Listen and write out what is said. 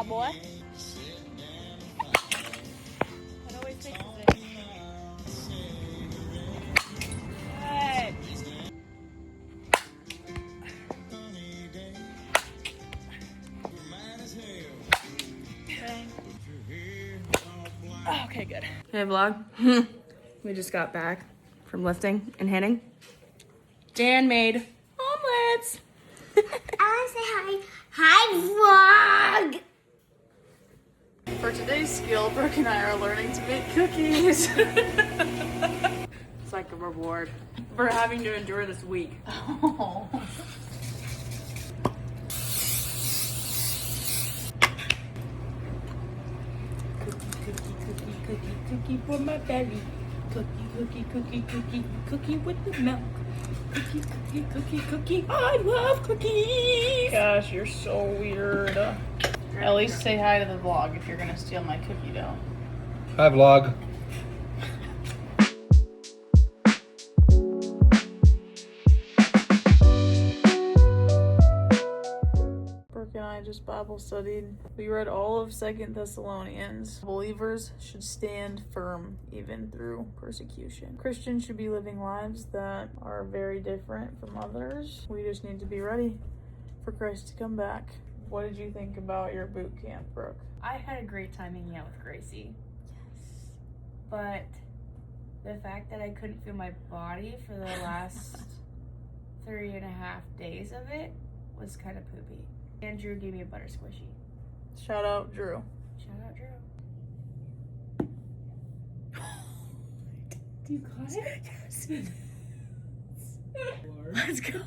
boy. It always fixes it. Good. Okay, good. Hey, vlog. We just got back from lifting and hitting. Dan made omelets. I want to say hi. Hi, vlog! For today's skill, Brooke and I are learning to make cookies. It's like a reward for having to endure this week. Oh. Cookie for my belly. Cookie with the milk. Cookie. I love cookies. Gosh, you're so weird. At least say hi to the vlog if you're gonna steal my cookie dough. Hi, vlog. Brooke and I just Bible studied. We read all of 2 Thessalonians. Believers should stand firm even through persecution. Christians should be living lives that are very different from others. We just need to be ready for Christ to come back. What did you think about your boot camp, Brooke? I had a great time hanging out with Gracie. Yes. But the fact that I couldn't feel my body for the last 3.5 days of it was kind of poopy. And Drew gave me a butter squishy. Shout out, Drew. Shout out, Drew. Do you got it? Yes. Let's go.